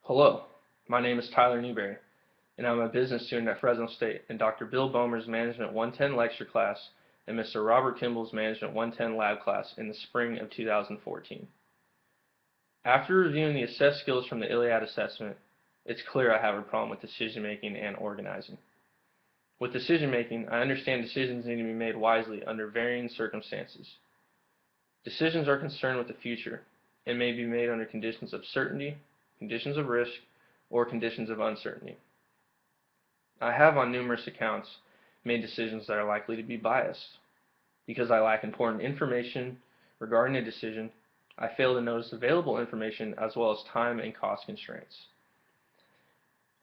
Hello, my name is Tyler Newberry, and I'm a business student at Fresno State in Dr. Bill Bomer's Management 110 lecture class and Mr. Robert Kimball's Management 110 lab class in the spring of 2014. After reviewing the assessed skills from the ILLiad assessment, it's clear I have a problem with decision making and organizing. With decision making, I understand decisions need to be made wisely under varying circumstances. Decisions are concerned with the future and may be made under conditions of certainty, conditions of risk, or conditions of uncertainty. I have on numerous accounts made decisions that are likely to be biased. Because I lack important information regarding a decision, I fail to notice available information as well as time and cost constraints.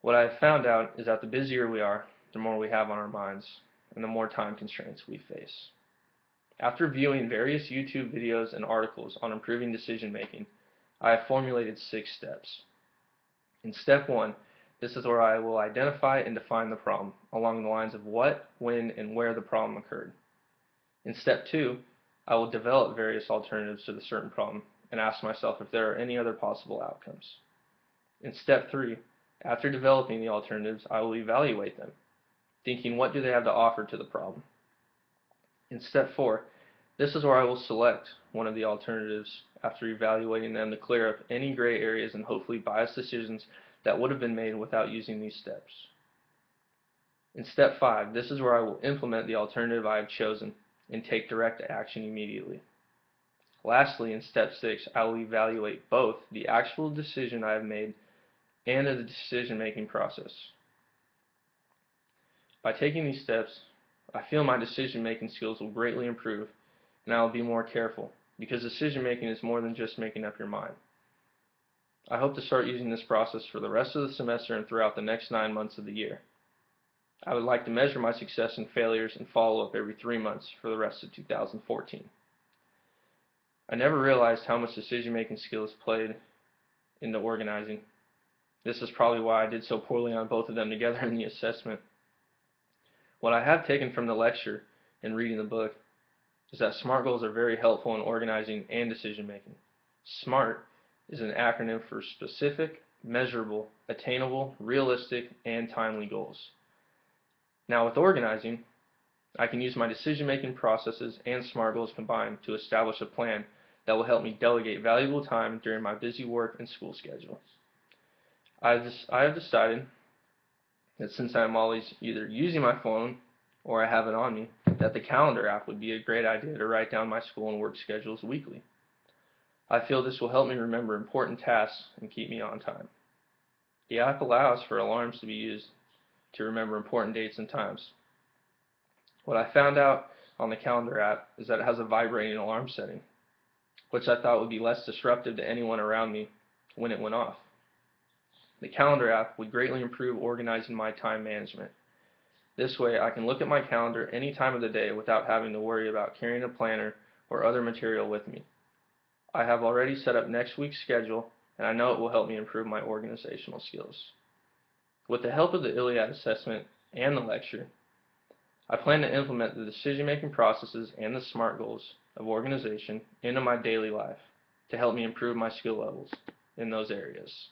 What I have found out is that the busier we are, the more we have on our minds, and the more time constraints we face. After viewing various YouTube videos and articles on improving decision making, I have formulated 6 steps. In step 1, this is where I will identify and define the problem along the lines of what, when, and where the problem occurred. In step 2, I will develop various alternatives to the certain problem and ask myself if there are any other possible outcomes. In step 3, after developing the alternatives, I will evaluate them, thinking what do they have to offer to the problem. In step 4, this is where I will select one of the alternatives after evaluating them to clear up any gray areas and hopefully biased decisions that would have been made without using these steps. In step 5, this is where I will implement the alternative I have chosen and take direct action immediately. Lastly, in step 6, I will evaluate both the actual decision I have made and the decision-making process. By taking these steps, I feel my decision-making skills will greatly improve, and I will be more careful, because decision-making is more than just making up your mind. I hope to start using this process for the rest of the semester and throughout the next 9 months of the year. I would like to measure my success and failures and follow up every 3 months for the rest of 2014. I never realized how much decision-making skills played into organizing. This is probably why I did so poorly on both of them together in the assessment. What I have taken from the lecture and reading the book is that SMART goals are very helpful in organizing and decision making. SMART is an acronym for specific, measurable, attainable, realistic, and timely goals. Now with organizing, I can use my decision making processes and SMART goals combined to establish a plan that will help me delegate valuable time during my busy work and school schedule. I have decided that since I'm always either using my phone or I have it on me, that the calendar app would be a great idea to write down my school and work schedules weekly. I feel this will help me remember important tasks and keep me on time. The app allows for alarms to be used to remember important dates and times. What I found out on the calendar app is that it has a vibrating alarm setting, which I thought would be less disruptive to anyone around me when it went off. The calendar app would greatly improve organizing my time management. This way I can look at my calendar any time of the day without having to worry about carrying a planner or other material with me. I have already set up next week's schedule, and I know it will help me improve my organizational skills. With the help of the ILLiad assessment and the lecture, I plan to implement the decision-making processes and the SMART goals of organization into my daily life to help me improve my skill levels in those areas.